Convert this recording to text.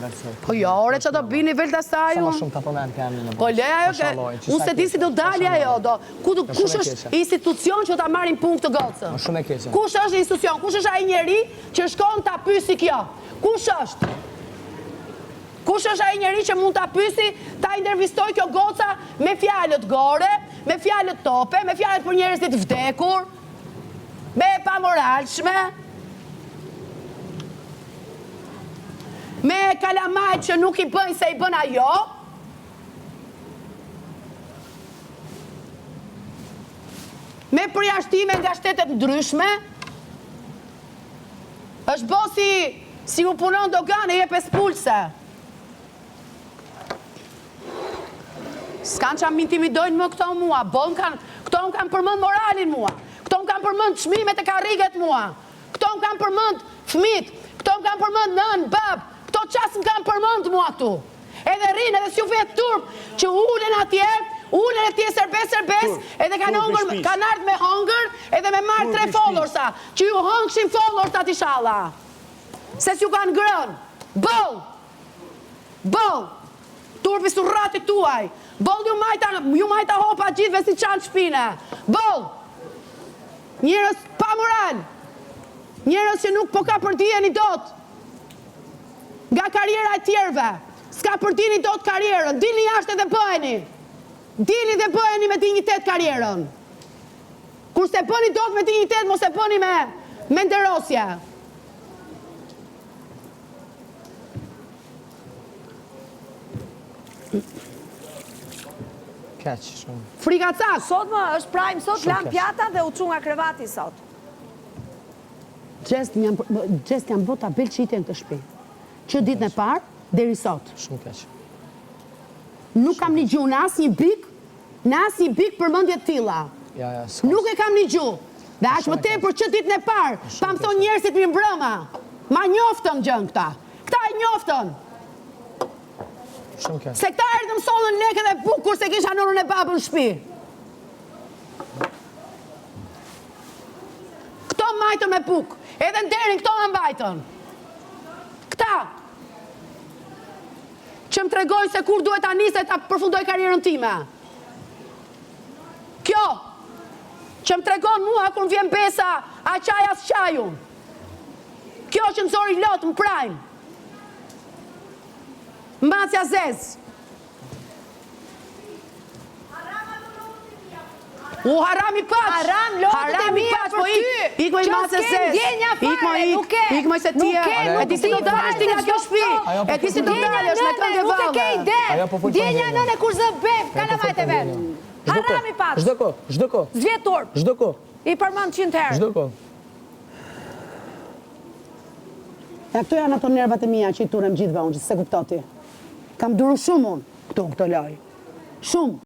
nivel se... Po jo, ore që do bi nivel të saj Sa unë. ma shumë të përmen të emni në Po le ajo, unë se ti si do dalje ajo, kush është institucion që ta marrin punë këtë gocë? Më shumë e keqe. Kush është institucion, kush është ai njeri që shkon ta pyesi kjo? Kush është? Kush është ai njeri që mund ta pyesi, ta intervistoj kjo goca me fjalët gore, me fjalët tope, me fjalët për njerëzit vdekur, me pamoralshme, me kalamajt që nuk i bëjnë se i bën ajo, me përjashtime nga shtetet ndryshme, është bo si u punon dogan e jep e spulse. S'kan që më intimidojnë më këto mua, këto më kanë përmënd moralin mua, këto më kanë përmënd çmimet e karriget mua, këto më kanë përmënd fmit, këto më kanë përmënd nën, bab, këto qasë më kanë përmënd mua këtu. Edhe rinë, edhe s'ju vetë turp që ulen atje, ulen e tje serbes, edhe kanë ardhë me hongër, edhe me marrë 3 followsa, që ju hongëshin followsa t'ishalla. Se s'ju kanë grënë, bëll, turpi surratit tuaj, bëll ju majta hopa gjithve si qanë shpine, bëll, njërës pa moral, njërës që nuk po ka përdijeni dot, nga karjera e tjerve, s'ka përdijeni dot karjerën, dilni jashtë edhe bëheni, dilni dhe bëheni me dignitet karjerën, kur se bëni dot me dignitet, mos e bëni me nderosje. Keq, shumë. Frikacak! Sot më është prime, sot lan pjata dhe u çu nga krevati sot. Gjest jam bota belqitje në të shtëpi. Që ditën e parë, deri sot. Shumë keq. Nuk kam një gju në asë një bik përmendje të tilla. Ja, s'ka. Nuk e kam një gju. Dhe aq më tepër që ditën e parë, pa më thonë njerëzit mi mbrëma. Ma njoftën gjën këta. Këta e njoftën. Shumë keq. Se këta erdhëm sollën lekë dhe bukur se kisha nonën e babën në shtëpi. Këto majtën me buk. Edhe nderin këto më mbajtën. Këta. Që më tregojnë se kur duhet ta nisë ta përfundoj karrierën time. Kjo. Që më tregon mua kur vjen besa, a qaj as qajun. Kjo që më zori lot më prajmë. Mbacja zez. U harami paç. Haram lotët e mija për ty. Ik më i mbacja zez. Ik më se tje. E ti si do dalësh ti nga kjo shtëpi. E ti si do dalësh me këngë Nuk e ke valle. ide. Djenja nëne kur zë beb, kalamajt e vet. Harami paç. Çdo kohë. Zvjet turp. Çdo kohë. I përmend 100 herë. Çdo kohë. Ja, këto janë ato nervat e mia që i turem gjithve unë, që se kuptoti. Kam duru shumë unë këto loj. Shumë.